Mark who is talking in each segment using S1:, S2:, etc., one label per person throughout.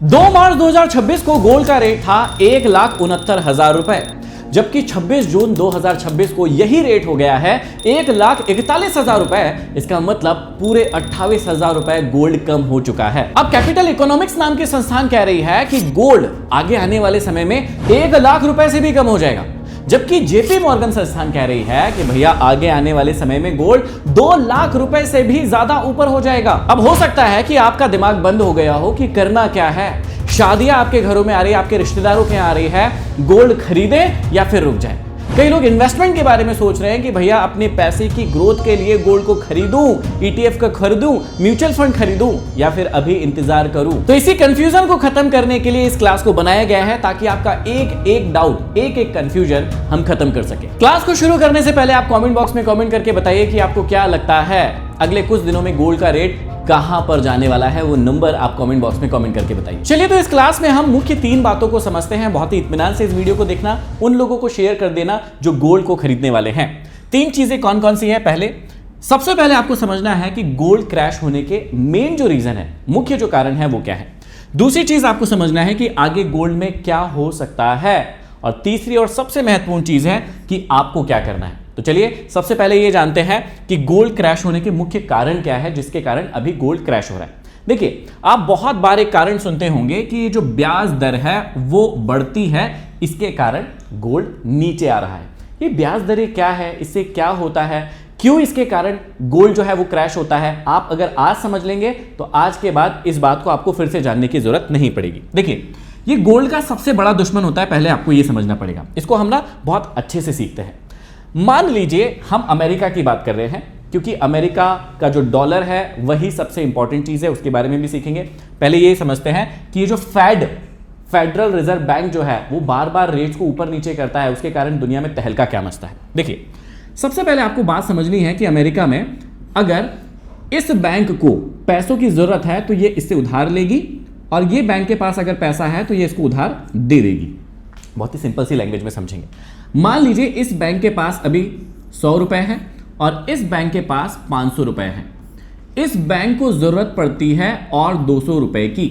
S1: 2 मार्च 2026 को गोल्ड का रेट था 1,69,000 रुपए, जबकि 26 जून 2026 को यही रेट हो गया है 1,41,000 रुपए। इसका मतलब पूरे 28,000 रुपए गोल्ड कम हो चुका है। अब कैपिटल इकोनॉमिक्स नाम की संस्थान कह रही है कि गोल्ड आगे आने वाले समय में 1,00,000 रुपए से भी कम हो जाएगा, जबकि जेपी मॉर्गन संस्थान कह रही है कि भैया आगे आने वाले समय में गोल्ड 2,00,000 रुपए से भी ज्यादा ऊपर हो जाएगा। अब हो सकता है कि आपका दिमाग बंद हो गया हो कि करना क्या है, शादियां आपके घरों में आ रही है, आपके रिश्तेदारों के यहाँ आ रही है, गोल्ड खरीदे या फिर रुक जाए। कई लोग इन्वेस्टमेंट के बारे में सोच रहे हैं कि भैया अपने पैसे की ग्रोथ के लिए गोल्ड को खरीदूं, ईटीएफ का खरीदूं, म्यूचुअल फंड खरीदूं या फिर अभी इंतजार करूं। तो इसी कंफ्यूजन को खत्म करने के लिए इस क्लास को बनाया गया है, ताकि आपका एक एक डाउट, एक एक कंफ्यूजन हम खत्म कर सके। क्लास को शुरू करने से पहले आप कमेंट बॉक्स में कमेंट करके बताइए कि आपको क्या लगता है अगले कुछ दिनों में गोल्ड का रेट कहां पर जाने वाला है। वो नंबर आप कमेंट बॉक्स में कमेंट करके बताइए। चलिए, तो इस क्लास में हम मुख्य 3 बातों को समझते हैं। बहुत ही इत्मीनान से इस वीडियो को देखना, उन लोगों को शेयर कर देना जो गोल्ड को खरीदने वाले हैं। 3 चीजें कौन कौन सी हैं? सबसे पहले आपको समझना है कि गोल्ड क्रैश होने के मेन जो रीजन है, मुख्य जो कारण है वो क्या है। दूसरी चीज आपको समझना है कि आगे गोल्ड में क्या हो सकता है, और तीसरी और सबसे महत्वपूर्ण चीज है कि आपको क्या करना है। तो चलिए, सबसे पहले ये जानते हैं कि गोल्ड क्रैश होने के मुख्य कारण क्या है, जिसके कारण अभी गोल्ड क्रैश हो रहा है। देखिए, आप बहुत बार एक कारण सुनते होंगे कि ये जो ब्याज दर है वो बढ़ती है, इसके कारण गोल्ड नीचे आ रहा है। ये ब्याज दरें क्या है, इससे क्या होता है, क्यों इसके कारण गोल्ड जो है वो क्रैश होता है, आप अगर आज समझ लेंगे तो आज के बाद इस बात को आपको फिर से जानने की जरूरत नहीं पड़ेगी। देखिए, ये गोल्ड का सबसे बड़ा दुश्मन होता है, पहले आपको ये समझना पड़ेगा। इसको हम ना बहुत अच्छे से सीखते हैं। मान लीजिए हम अमेरिका की बात कर रहे हैं, क्योंकि अमेरिका का जो डॉलर है वही सबसे इंपॉर्टेंट चीज है, उसके बारे में भी सीखेंगे। पहले ये समझते हैं कि ये जो फेडरल रिजर्व बैंक जो है वो बार बार रेट्स को ऊपर नीचे करता है, उसके कारण दुनिया में तहलका क्या मचता है। देखिए, सबसे पहले आपको बात समझनी है कि अमेरिका में अगर इस बैंक को पैसों की जरूरत है तो ये इससे उधार लेगी, और ये बैंक के पास अगर पैसा है तो ये इसको उधार दे देगी। बहुत ही सिंपल सी लैंग्वेज में समझेंगे। मान लीजिए इस बैंक के पास अभी 100 रुपए है और इस बैंक के पास 500 रुपए है। इस बैंक को जरूरत पड़ती है और 200 रुपए की।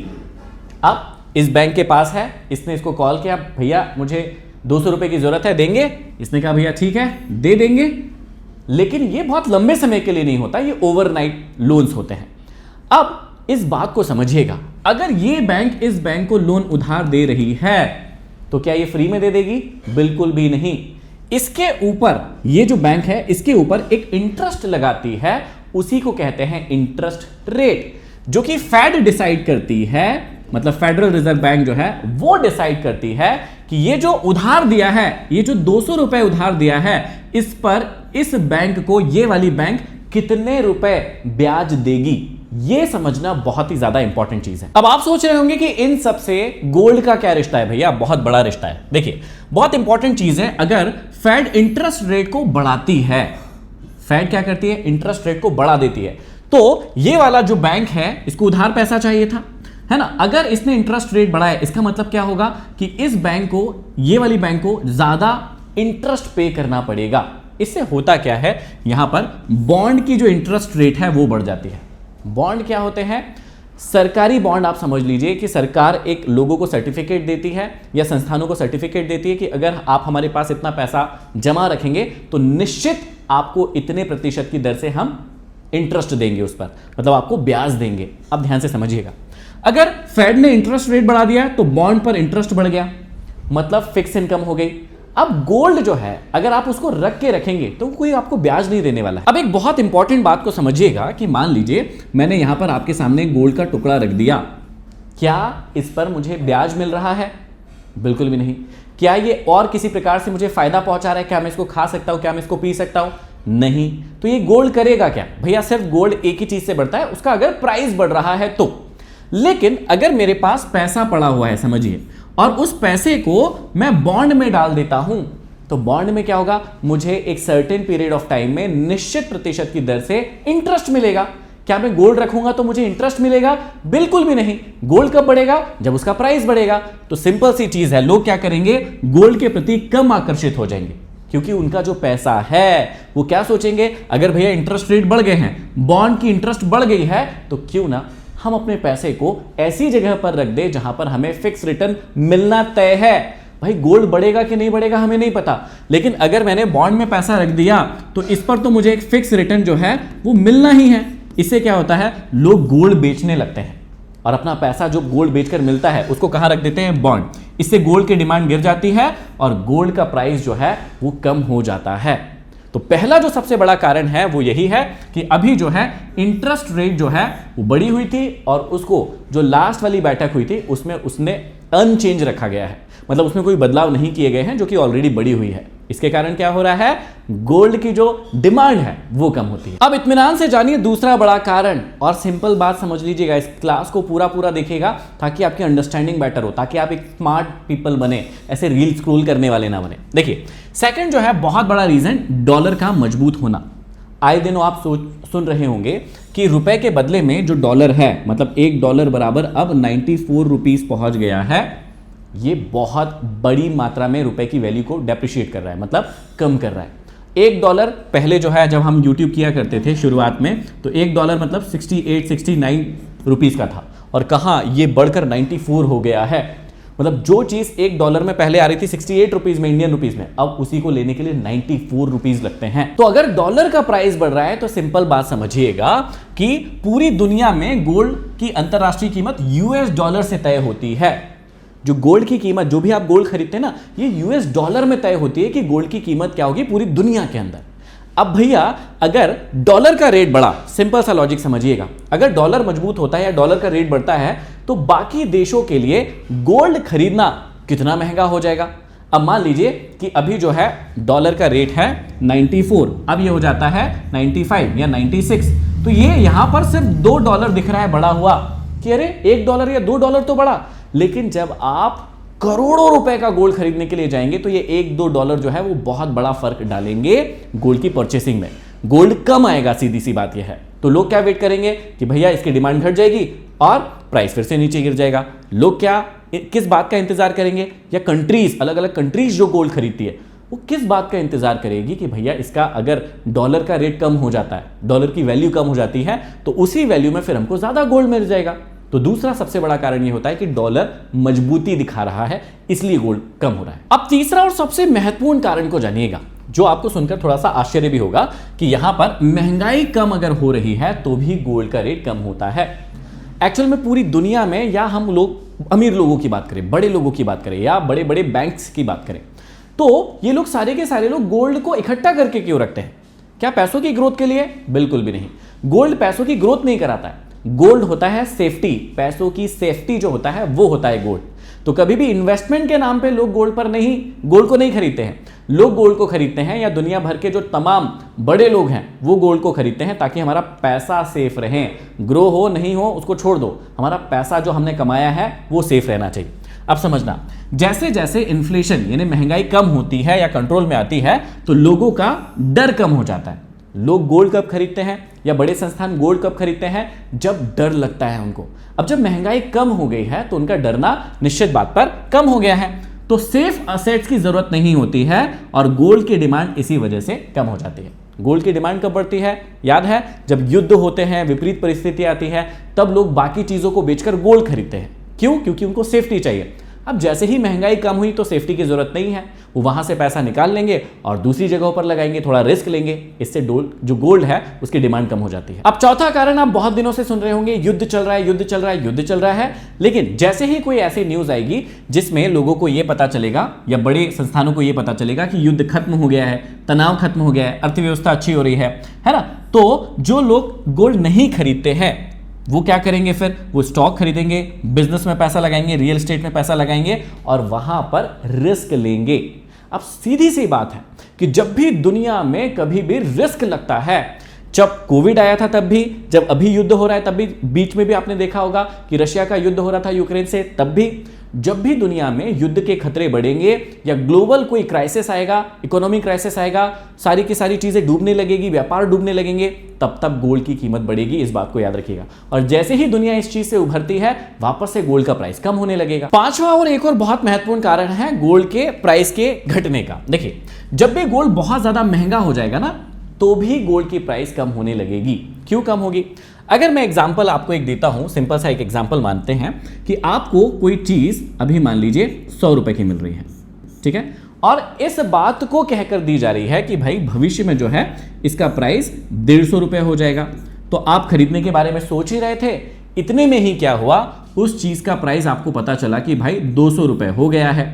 S1: अब इस बैंक के पास है, इसने इसको कॉल किया, भैया मुझे 200 रुपए की जरूरत है, देंगे? इसने कहा भैया ठीक है, दे देंगे। लेकिन ये बहुत लंबे समय के लिए नहीं होता, ये ओवरनाइट लोन्स होते हैं। अब इस बात को समझिएगा, अगर ये बैंक इस बैंक को लोन उधार दे रही है तो क्या ये फ्री में दे देगी? बिल्कुल भी नहीं। इसके ऊपर, ये जो बैंक है इसके ऊपर एक इंटरेस्ट लगाती है, उसी को कहते हैं इंटरेस्ट रेट, जो कि फेड डिसाइड करती है, मतलब फेडरल रिजर्व बैंक जो है वो डिसाइड करती है कि ये जो उधार दिया है, ये जो 200 रुपए उधार दिया है, इस पर इस बैंक को ये वाली बैंक कितने रुपए ब्याज देगी। ये समझना बहुत ही ज्यादा इंपॉर्टेंट चीज है। अब आप सोच रहे होंगे कि इन सब से गोल्ड का क्या रिश्ता है? भैया बहुत बड़ा रिश्ता है। देखिए, बहुत इंपॉर्टेंट चीज है। अगर फेड इंटरेस्ट रेट को बढ़ाती है, फेड क्या करती है? इंटरेस्ट रेट को बढ़ा देती है। तो ये वाला जो बैंक है इसको उधार पैसा चाहिए था, है ना? अगर इसने इंटरेस्ट रेट बढ़ाया, इसका मतलब क्या होगा कि इस बैंक को, ये वाली बैंक को ज्यादा इंटरेस्ट पे करना पड़ेगा। इससे होता क्या है, यहां पर बॉन्ड की जो इंटरेस्ट रेट है वो बढ़ जाती है। बॉन्ड क्या होते हैं? सरकारी बॉन्ड। आप समझ लीजिए कि सरकार एक लोगों को सर्टिफिकेट देती है या संस्थानों को सर्टिफिकेट देती है कि अगर आप हमारे पास इतना पैसा जमा रखेंगे तो निश्चित आपको इतने प्रतिशत की दर से हम इंटरेस्ट देंगे उस पर, मतलब आपको ब्याज देंगे। अब ध्यान से समझिएगा, अगर फेड ने इंटरेस्ट रेट बढ़ा दिया तो बॉन्ड पर इंटरेस्ट बढ़ गया, मतलब फिक्स इनकम हो गई। अब गोल्ड जो है, अगर आप उसको रख के रखेंगे तो कोई आपको ब्याज नहीं देने वाला है। अब एक बहुत इंपॉर्टेंट बात को समझिएगा कि मान लीजिए मैंने यहां पर आपके सामने गोल्ड का टुकड़ा रख दिया, क्या इस पर मुझे ब्याज मिल रहा है? बिल्कुल भी नहीं। क्या ये और किसी प्रकार से मुझे फायदा पहुंचा रहा है? क्या मैं इसको खा सकता हूं? क्या मैं इसको पी सकता हूं? नहीं। तो ये गोल्ड करेगा क्या? भैया सिर्फ गोल्ड एक ही चीज से बढ़ता है, उसका अगर प्राइस बढ़ रहा है तो। लेकिन अगर मेरे पास पैसा पड़ा हुआ है, समझिए, और उस पैसे को मैं बॉन्ड में डाल देता हूं, तो बॉन्ड में क्या होगा? मुझे एक सर्टेन पीरियड ऑफ टाइम में निश्चित प्रतिशत की दर से इंटरेस्ट मिलेगा। क्या मैं गोल्ड रखूंगा तो मुझे इंटरेस्ट मिलेगा? बिल्कुल भी नहीं। गोल्ड कब बढ़ेगा? जब उसका प्राइस बढ़ेगा। तो सिंपल सी चीज है, लोग क्या करेंगे? गोल्ड के प्रति कम आकर्षित हो जाएंगे, क्योंकि उनका जो पैसा है वो क्या सोचेंगे? अगर भैया इंटरेस्ट रेट बढ़ गए हैं, बॉन्ड की इंटरेस्ट बढ़ गई है, तो क्यों ना हम अपने पैसे को ऐसी जगह पर रख दे जहां पर हमें फिक्स रिटर्न मिलना तय है। भाई गोल्ड बढ़ेगा कि नहीं बढ़ेगा हमें नहीं पता, लेकिन अगर मैंने बॉन्ड में पैसा रख दिया तो इस पर तो मुझे एक फिक्स रिटर्न जो है वो मिलना ही है। इससे क्या होता है, लोग गोल्ड बेचने लगते हैं और अपना पैसा जो गोल्ड बेचकर मिलता है उसको कहां रख देते हैं, बॉन्ड। इससे गोल्ड की डिमांड गिर जाती है और गोल्ड का प्राइस जो है वो कम हो जाता है। तो पहला जो सबसे बड़ा कारण है वो यही है कि अभी जो है इंटरेस्ट रेट जो है वो बढ़ी हुई थी और उसको जो लास्ट वाली बैठक हुई थी उसमें उसने अनचेंज रखा गया है, मतलब उसमें कोई बदलाव नहीं किए गए हैं, जो कि ऑलरेडी बढ़ी हुई है। इसके कारण क्या हो रहा है, गोल्ड की जो डिमांड है वो कम होती है। अब इत्मीनान से जानिए दूसरा बड़ा कारण, और सिंपल बात समझ लीजिएगा, इस क्लास को पूरा देखिएगा ताकि आपकी अंडरस्टैंडिंग बेटर हो, ताकि आप एक स्मार्ट पीपल बने, ऐसे रील स्क्रॉल करने वाले ना बने। देखिए सेकंड जो है बहुत बड़ा रीजन, डॉलर का मजबूत होना। आए दिन आप सुन रहे होंगे कि रुपए के बदले में जो डॉलर है, मतलब $1 बराबर अब 94 रुपीज पहुंच गया है। ये बहुत बड़ी मात्रा में रुपए की वैल्यू को डेप्रिशिएट कर रहा है, मतलब कम कर रहा है। $1 पहले जो है जब हम यूट्यूब किया करते थे शुरुआत में, तो $1 मतलब 68-69 रुपीज का था, और कहाँ ये बढ़कर 94 हो गया है। मतलब जो चीज $1 में पहले आ रही थी 68 रुपीज में, इंडियन रुपीज में, अब उसी को लेने के लिए 94 रुपीज लगते हैं। तो अगर डॉलर का प्राइस बढ़ रहा है तो सिंपल बात समझिएगा कि पूरी दुनिया में गोल्ड की अंतरराष्ट्रीय कीमत $US से तय होती है। जो गोल्ड की कीमत, जो भी आप गोल्ड खरीदते हैं ना, ये $US में तय होती है कि गोल्ड की कीमत क्या होगी पूरी दुनिया के अंदर। अब भैया अगर डॉलर का रेट बढ़ा, सिंपल सा लॉजिक समझिएगा, अगर डॉलर मजबूत होता है या डॉलर का रेट बढ़ता है तो बाकी देशों के लिए गोल्ड खरीदना कितना महंगा हो जाएगा। अब मान लीजिए कि अभी जो है डॉलर का रेट है 94, अब ये हो जाता है 95 या 96, तो ये यहां पर सिर्फ $2 दिख रहा है बढ़ा हुआ कि अरे $1 या $2 तो बढ़ा, लेकिन जब आप करोड़ों रुपए का गोल्ड खरीदने के लिए जाएंगे तो ये $1-2 जो है वो बहुत बड़ा फर्क डालेंगे गोल्ड की परचेसिंग में। गोल्ड कम आएगा, सीधी सी बात ये है। तो लोग क्या वेट करेंगे कि भैया इसकी डिमांड घट जाएगी और प्राइस फिर से नीचे गिर जाएगा। लोग क्या किस बात का इंतजार करेंगे, या कंट्रीज, अलग अलग कंट्रीज जो गोल्ड खरीदती है वो किस बात का इंतजार करेगी कि भैया इसका अगर डॉलर का रेट कम हो जाता है, डॉलर की वैल्यू कम हो जाती है, तो उसी वैल्यू में फिर हमको ज्यादा गोल्ड मिल जाएगा। तो दूसरा सबसे बड़ा कारण यह होता है कि डॉलर मजबूती दिखा रहा है, इसलिए गोल्ड कम हो रहा है। अब तीसरा और सबसे महत्वपूर्ण कारण को जानिएगा, जो आपको सुनकर थोड़ा सा आश्चर्य भी होगा कि यहां पर महंगाई कम अगर हो रही है तो भी गोल्ड का रेट कम होता है। एक्चुअल में पूरी दुनिया में, या हम लोग अमीर लोगों की बात करें, बड़े लोगों की बात करें, या बड़े बड़े बैंक्स की बात करें, तो ये लोग सारे के सारे लोग गोल्ड को इकट्ठा करके क्यों रखते हैं? क्या पैसों की ग्रोथ के लिए? बिल्कुल भी नहीं। गोल्ड पैसों की ग्रोथ नहीं कराता है। गोल्ड होता है सेफ्टी, पैसों की सेफ्टी जो होता है वो होता है गोल्ड। तो कभी भी इन्वेस्टमेंट के नाम पे लोग गोल्ड को नहीं खरीदते हैं। लोग गोल्ड को खरीदते हैं, या दुनिया भर के जो तमाम बड़े लोग हैं वो गोल्ड को खरीदते हैं ताकि हमारा पैसा सेफ रहे। ग्रो हो नहीं हो उसको छोड़ दो, हमारा पैसा जो हमने कमाया है वो सेफ रहना चाहिए। अब समझना, जैसे जैसे इन्फ्लेशन यानी महंगाई कम होती है या कंट्रोल में आती है तो लोगों का डर कम हो जाता है। लोग गोल्ड कब खरीदते हैं, या बड़े संस्थान गोल्ड कब खरीदते हैं? जब डर लगता है उनको। अब जब महंगाई कम हो गई है तो उनका डरना निश्चित बात पर कम हो गया है, तो सेफ असेट्स की जरूरत नहीं होती है और गोल्ड की डिमांड इसी वजह से कम हो जाती है। गोल्ड की डिमांड कब बढ़ती है? याद है, जब युद्ध होते हैं, विपरीत परिस्थिति आती है, तब लोग बाकी चीजों को बेचकर गोल्ड खरीदते हैं। क्यों? क्योंकि उनको सेफ्टी चाहिए। अब जैसे ही महंगाई कम हुई तो सेफ्टी की जरूरत नहीं है, वो वहां से पैसा निकाल लेंगे और दूसरी जगहों पर लगाएंगे, थोड़ा रिस्क लेंगे, इससे जो गोल्ड है उसकी डिमांड कम हो जाती है। अब चौथा कारण आप बहुत दिनों से सुन रहे होंगे, युद्ध चल रहा है, युद्ध चल रहा है, युद्ध चल रहा है। लेकिन जैसे ही कोई ऐसी न्यूज आएगी जिसमें लोगों को यह पता चलेगा या बड़े संस्थानों को यह पता चलेगा कि युद्ध खत्म हो गया है, तनाव खत्म हो गया है, अर्थव्यवस्था अच्छी हो रही है ना, तो जो लोग गोल्ड नहीं खरीदते हैं वो क्या करेंगे? फिर वो स्टॉक खरीदेंगे, बिजनेस में पैसा लगाएंगे, रियल एस्टेट में पैसा लगाएंगे और वहां पर रिस्क लेंगे। अब सीधी सी बात है कि जब भी दुनिया में कभी भी रिस्क लगता है, जब कोविड आया था तब भी, जब अभी युद्ध हो रहा है तब भी, बीच में भी आपने देखा होगा कि रशिया का युद्ध हो रहा था यूक्रेन से, तब भी, जब भी दुनिया में युद्ध के खतरे बढ़ेंगे या ग्लोबल कोई क्राइसिस आएगा, इकोनॉमिक क्राइसिस आएगा, सारी की सारी चीजें डूबने लगेगी, व्यापार डूबने लगेंगे, तब गोल्ड की कीमत बढ़ेगी। इस बात को याद रखिएगा। और जैसे ही दुनिया इस चीज से उभरती है वापस से गोल्ड का प्राइस कम होने लगेगा। पांचवा और एक और बहुत महत्वपूर्ण कारण है गोल्ड के प्राइस के घटने का। देखिए, जब भी गोल्ड बहुत ज्यादा महंगा हो जाएगा ना, तो भी गोल्ड की प्राइस कम होने लगेगी। क्यों कम होगी? अगर मैं एग्जांपल आपको एक देता हूं, सिंपल सा एक एग्जांपल मानते हैं कि आपको कोई चीज अभी मान लीजिए 100 रुपए की मिल रही है, ठीक है, और इस बात को कहकर दी जा रही है कि भाई भविष्य में जो है इसका प्राइस 150 रुपए हो जाएगा। तो आप खरीदने के बारे में सोच ही रहे थे, इतने में ही क्या हुआ, उस चीज का प्राइस आपको पता चला कि भाई 200 रुपए हो गया है।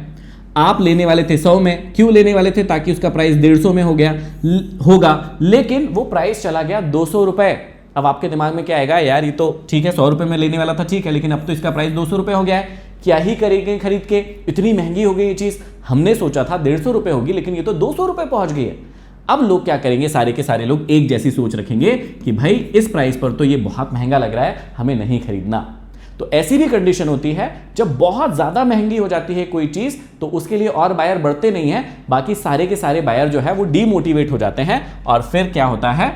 S1: आप लेने वाले थे 100 में, क्यों लेने वाले थे, ताकि उसका प्राइस 150 में होगा, लेकिन वो प्राइस चला गया 200 रुपए। अब आपके दिमाग में क्या आएगा, यार ये तो ठीक है 100 रुपए में लेने वाला था, ठीक है, लेकिन अब तो इसका प्राइस 200 रुपए हो गया है, क्या ही करेंगे खरीद के, इतनी महंगी हो गई ये चीज, हमने सोचा था 150 रुपए होगी लेकिन ये तो 200 रुपए पहुंच गई है। अब लोग क्या करेंगे, सारे के सारे लोग एक जैसी सोच रखेंगे कि भाई इस प्राइस पर तो ये बहुत महंगा लग रहा है, हमें नहीं खरीदना। तो ऐसी भी कंडीशन होती है जब बहुत ज्यादा महंगी हो जाती है कोई चीज, तो उसके लिए और बायर बढ़ते नहीं है, बाकी सारे के सारे बायर जो है वो डीमोटिवेट हो जाते हैं और फिर क्या होता है,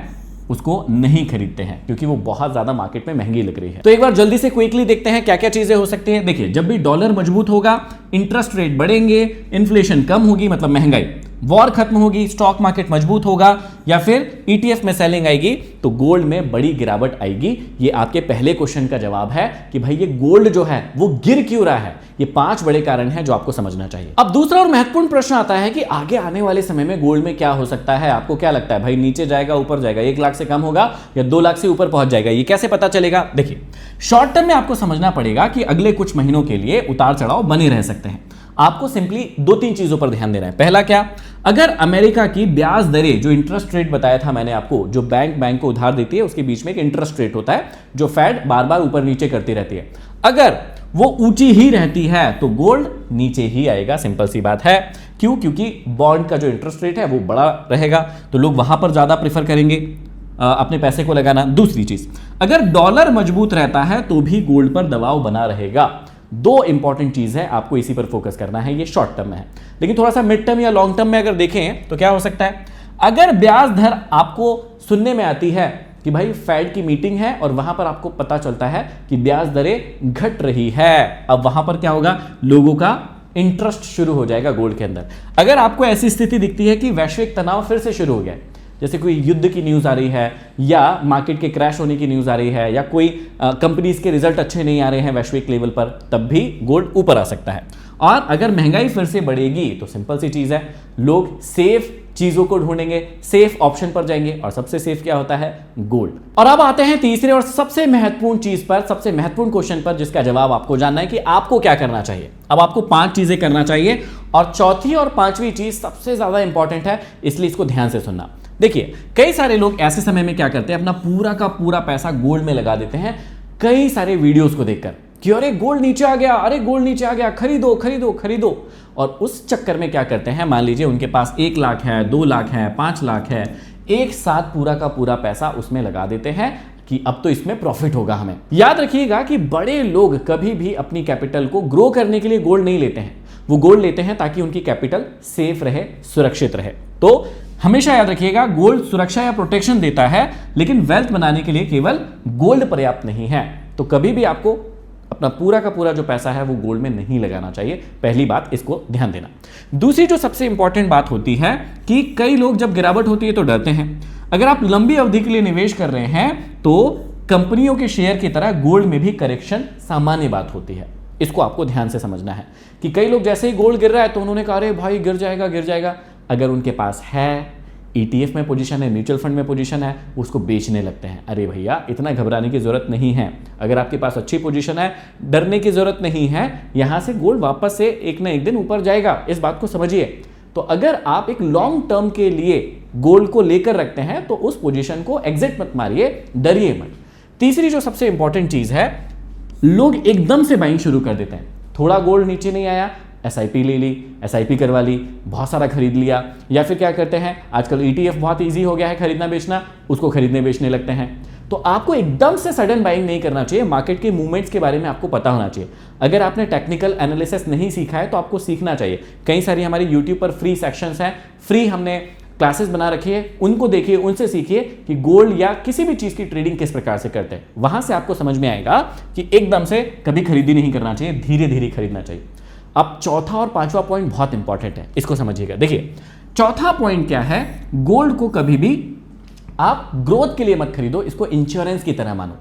S1: उसको नहीं खरीदते हैं क्योंकि वो बहुत ज्यादा मार्केट में महंगी लग रही है। तो एक बार जल्दी से क्विकली देखते हैं क्या क्या चीजें हो सकती हैं। देखिए, जब भी डॉलर मजबूत होगा, इंटरेस्ट रेट बढ़ेंगे, इन्फ्लेशन कम होगी मतलब महंगाई, वॉर खत्म होगी, स्टॉक मार्केट मजबूत होगा, या फिर ईटीएफ में सेलिंग आएगी तो गोल्ड में बड़ी गिरावट आएगी। ये आपके पहले क्वेश्चन का जवाब है कि भाई ये गोल्ड जो है वो गिर क्यों रहा है। ये 5 बड़े कारण हैं जो आपको समझना चाहिए। अब दूसरा और महत्वपूर्ण प्रश्न आता है कि आगे आने वाले समय में गोल्ड में क्या हो सकता है। आपको क्या लगता है भाई, नीचे जाएगा, ऊपर जाएगा, 1 लाख से कम होगा या 2 लाख से ऊपर पहुंच जाएगा, ये कैसे पता चलेगा। देखिए, शॉर्ट टर्म में आपको समझना पड़ेगा कि अगले कुछ महीनों के लिए उतार चढ़ाव बने रह सकते हैं। आपको सिंपली 2-3 चीजों पर ध्यान देना है। पहला क्या, अगर अमेरिका की ब्याज दरें, जो इंटरेस्ट रेट बताया था मैंने आपको, जो बैंक को उधार देती है उसके बीच में एक इंटरेस्ट रेट होता है जो फेड बार बार ऊपर नीचे करती रहती है, अगर वो ऊंची ही रहती है तो गोल्ड नीचे ही आएगा। सिंपल सी बात है। क्यों? क्योंकि बॉन्ड का जो इंटरेस्ट रेट है वो बड़ा रहेगा तो लोग वहां पर ज्यादा प्रेफर करेंगे अपने पैसे को लगाना। दूसरी चीज, अगर डॉलर मजबूत रहता है तो भी गोल्ड पर दबाव बना रहेगा। 2 इंपॉर्टेंट चीज है, आपको इसी पर फोकस करना है। ये शॉर्ट टर्म में है, लेकिन थोड़ा सा मिड टर्म या लॉन्ग टर्म में अगर देखें तो क्या हो सकता है, अगर ब्याज दर आपको सुनने में आती है कि भाई फेड की मीटिंग है और वहां पर आपको पता चलता है कि ब्याज दरें घट रही है, अब वहां पर क्या होगा, लोगों का इंटरेस्ट शुरू हो जाएगा गोल्ड के अंदर। अगर आपको ऐसी स्थिति दिखती है कि वैश्विक तनाव फिर से शुरू हो गया, जैसे कोई युद्ध की न्यूज़ आ रही है या मार्केट के क्रैश होने की न्यूज़ आ रही है या कोई कंपनीज के रिजल्ट अच्छे नहीं आ रहे हैं वैश्विक लेवल पर, तब भी गोल्ड ऊपर आ सकता है। और अगर महंगाई फिर से बढ़ेगी तो सिंपल सी चीज़ है, लोग सेफ चीज़ों को ढूंढेंगे, सेफ ऑप्शन पर जाएंगे और सबसे सेफ क्या होता है, गोल्ड। और अब आते हैं तीसरे और सबसे महत्वपूर्ण चीज़ पर, सबसे महत्वपूर्ण क्वेश्चन पर, जिसका जवाब आपको जानना है कि आपको क्या करना चाहिए। अब आपको 5 चीज़ें करना चाहिए और चौथी और 5वीं चीज़ सबसे ज़्यादा इंपॉर्टेंट है, इसलिए इसको ध्यान से सुनना। देखिए, कई सारे लोग ऐसे समय में क्या करते हैं, अपना पूरा का पूरा पैसा गोल्ड में लगा देते हैं कई सारे वीडियोस को देखकर कि अरे गोल्ड नीचे आ गया, अरे गोल्ड नीचे आ गया, खरीदो खरीदो खरीदो। और उस चक्कर में क्या करते हैं, मान लीजिए उनके पास 1 लाख है, 2 लाख है, 5 लाख है, एक साथ पूरा का पूरा पैसा उसमें लगा देते हैं कि अब तो इसमें प्रॉफिट होगा हमें। याद रखिएगा कि बड़े लोग कभी भी अपनी कैपिटल को ग्रो करने के लिए गोल्ड नहीं लेते हैं, वो गोल्ड लेते हैं ताकि उनकी कैपिटल सेफ रहे, सुरक्षित रहे। तो हमेशा याद रखिएगा, गोल्ड सुरक्षा या प्रोटेक्शन देता है, लेकिन वेल्थ बनाने के लिए केवल गोल्ड पर्याप्त नहीं है। तो कभी भी आपको अपना पूरा का पूरा जो पैसा है वो गोल्ड में नहीं लगाना चाहिए। पहली बात, इसको ध्यान देना। दूसरी जो सबसे इंपॉर्टेंट बात होती है कि कई लोग जब गिरावट होती है तो डरते हैं। अगर आप लंबी अवधि के लिए निवेश कर रहे हैं तो कंपनियों के शेयर की तरह गोल्ड में भी करेक्शन सामान्य बात होती है। इसको आपको ध्यान से समझना है कि कई लोग जैसे ही गोल्ड गिर रहा है तो उन्होंने कहा अरे भाई गिर जाएगा गिर जाएगा। अगर उनके पास है, ETF में पोजीशन है, म्यूचुअल फंड में पोजीशन है, उसको बेचने लगते हैं। अरे भैया, इतना घबराने की जरूरत नहीं है। अगर आपके पास अच्छी पोजीशन है, डरने की जरूरत नहीं है। यहां से गोल्ड वापस से एक ना एक दिन ऊपर जाएगा, इस बात को समझिए। तो अगर आप एक लॉन्ग टर्म के लिए गोल्ड को लेकर रखते हैं तो उस पोजीशन को एग्जिट मत मारिए, डरिए मत। तीसरी जो सबसे इंपॉर्टेंट चीज है, लोग एकदम से बाइंग शुरू कर देते हैं। थोड़ा गोल्ड नीचे नहीं आया, SIP ले ली, SIP करवा ली, बहुत सारा खरीद लिया। या फिर क्या करते हैं, आजकल ETF बहुत इजी हो गया है खरीदना बेचना, उसको खरीदने बेचने लगते हैं। तो आपको एकदम से सडन बाइंग नहीं करना चाहिए। मार्केट के मूवमेंट्स के बारे में आपको पता होना चाहिए। अगर आपने टेक्निकल एनालिसिस नहीं सीखा है तो आपको सीखना चाहिए। कई सारी हमारी यूट्यूब पर फ्री सेक्शंस हैं, फ्री हमने क्लासेस बना रखी है, उनको देखिए, उनसे सीखिए कि गोल्ड या किसी भी चीज की ट्रेडिंग किस प्रकार से करते हैं। वहां से आपको समझ में आएगा कि एकदम से कभी खरीदी नहीं करना चाहिए, धीरे धीरे खरीदना चाहिए। अब चौथा और 5वां पॉइंट बहुत इंपॉर्टेंट है, इसको समझिएगा। देखिए, चौथा पॉइंट क्या है, गोल्ड को कभी भी आप ग्रोथ के लिए मत खरीदो, इसको इंश्योरेंस की तरह मानो।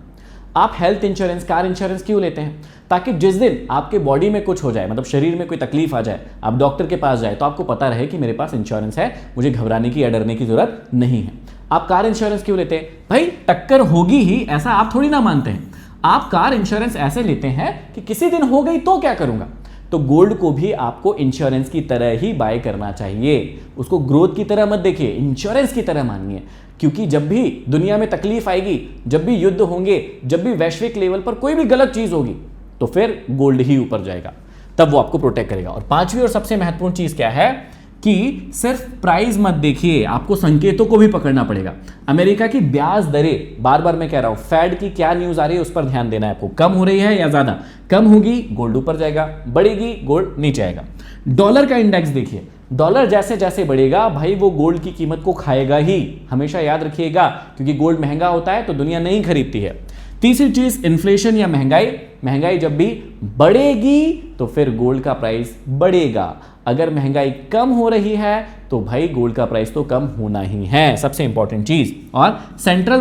S1: आप हेल्थ इंश्योरेंस, कार इंश्योरेंस क्यों लेते हैं? ताकि जिस दिन आपके बॉडी में कुछ हो जाए, मतलब शरीर में कोई तकलीफ आ जाए, आप डॉक्टर के पास जाए तो आपको पता रहे कि मेरे पास इंश्योरेंस है, मुझे घबराने की या डरने की जरूरत नहीं है। आप कार इंश्योरेंस क्यों लेते हैं? भाई टक्कर होगी ही ऐसा आप थोड़ी ना मानते हैं। आप कार इंश्योरेंस ऐसे लेते हैं कि किसी दिन हो गई तो क्या करूंगा। तो गोल्ड को भी आपको इंश्योरेंस की तरह ही बाय करना चाहिए। उसको ग्रोथ की तरह मत देखिए, इंश्योरेंस की तरह मानिए। क्योंकि जब भी दुनिया में तकलीफ आएगी, जब भी युद्ध होंगे, जब भी वैश्विक लेवल पर कोई भी गलत चीज होगी, तो फिर गोल्ड ही ऊपर जाएगा, तब वो आपको प्रोटेक्ट करेगा। और पांचवी और सबसे महत्वपूर्ण चीज क्या है कि सिर्फ प्राइस मत देखिए, आपको संकेतों को भी पकड़ना पड़ेगा। अमेरिका की ब्याज दरें, बार बार मैं कह रहा हूं, फेड की क्या न्यूज आ रही है उस पर ध्यान देना है आपको। कम हो रही है या ज्यादा? कम होगी गोल्ड ऊपर जाएगा, बढ़ेगी गोल्ड नीचे आएगा। डॉलर का इंडेक्स देखिए, डॉलर जैसे जैसे बढ़ेगा भाई वो गोल्ड की कीमत को खाएगा ही, हमेशा याद रखिएगा, क्योंकि गोल्ड महंगा होता है तो दुनिया नहीं खरीदती है। तीसरी चीज इन्फ्लेशन या महंगाई, महंगाई जब भी बढ़ेगी तो फिर गोल्ड का प्राइस बढ़ेगा। अगर महंगाई कम हो रही है तो भाई गोल्ड का प्राइस तो कम होना ही है, सबसे इंपॉर्टेंट चीज। और सेंट्रल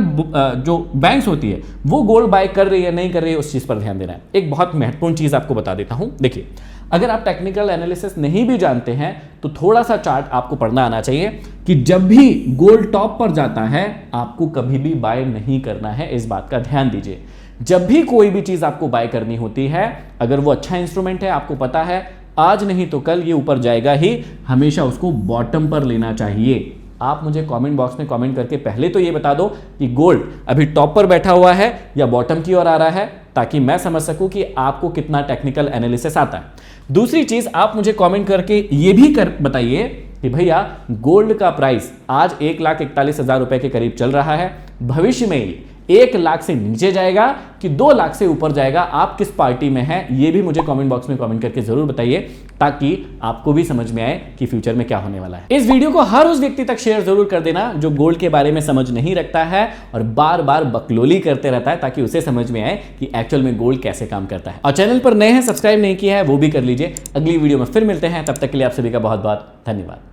S1: जो बैंक्स होती है वो गोल्ड बाय कर रही है नहीं कर रही है, उस चीज पर ध्यान देना है। एक बहुत महत्वपूर्ण चीज आपको बता देता हूं, देखिए अगर आप टेक्निकल एनालिसिस नहीं भी जानते हैं तो थोड़ा सा चार्ट आपको पढ़ना आना चाहिए कि जब भी गोल्ड टॉप पर जाता है आपको कभी भी बाय नहीं करना है, इस बात का ध्यान दीजिए। जब भी कोई भी चीज आपको बाय करनी होती है, अगर वो अच्छा इंस्ट्रूमेंट है, आपको पता है आज नहीं तो कल ये ऊपर जाएगा ही, हमेशा उसको बॉटम पर लेना चाहिए। आप मुझे कमेंट बॉक्स में कमेंट करके पहले तो ये बता दो कि गोल्ड अभी टॉप पर बैठा हुआ है या बॉटम की ओर आ रहा है, ताकि मैं समझ सकूं कि आपको कितना टेक्निकल एनालिसिस आता है। दूसरी चीज आप मुझे कमेंट करके ये भी बताइए कि भैया गोल्ड का प्राइस आज 1,41,000 रुपए के करीब चल रहा है, भविष्य में 1 लाख से नीचे जाएगा कि 2 लाख से ऊपर जाएगा, आप किस पार्टी में हैं, ये भी मुझे कमेंट बॉक्स में कमेंट करके जरूर बताइए, ताकि आपको भी समझ में आए कि फ्यूचर में क्या होने वाला है। इस वीडियो को हर उस व्यक्ति तक शेयर जरूर कर देना जो गोल्ड के बारे में समझ नहीं रखता है और बार बार बकलोली करते रहता है, ताकि उसे समझ में आए कि एक्चुअल में गोल्ड कैसे काम करता है। और चैनल पर नए हैं, सब्सक्राइब नहीं किया है वो भी कर लीजिए। अगली वीडियो में फिर मिलते हैं, तब तक के लिए आप सभी का बहुत बहुत धन्यवाद।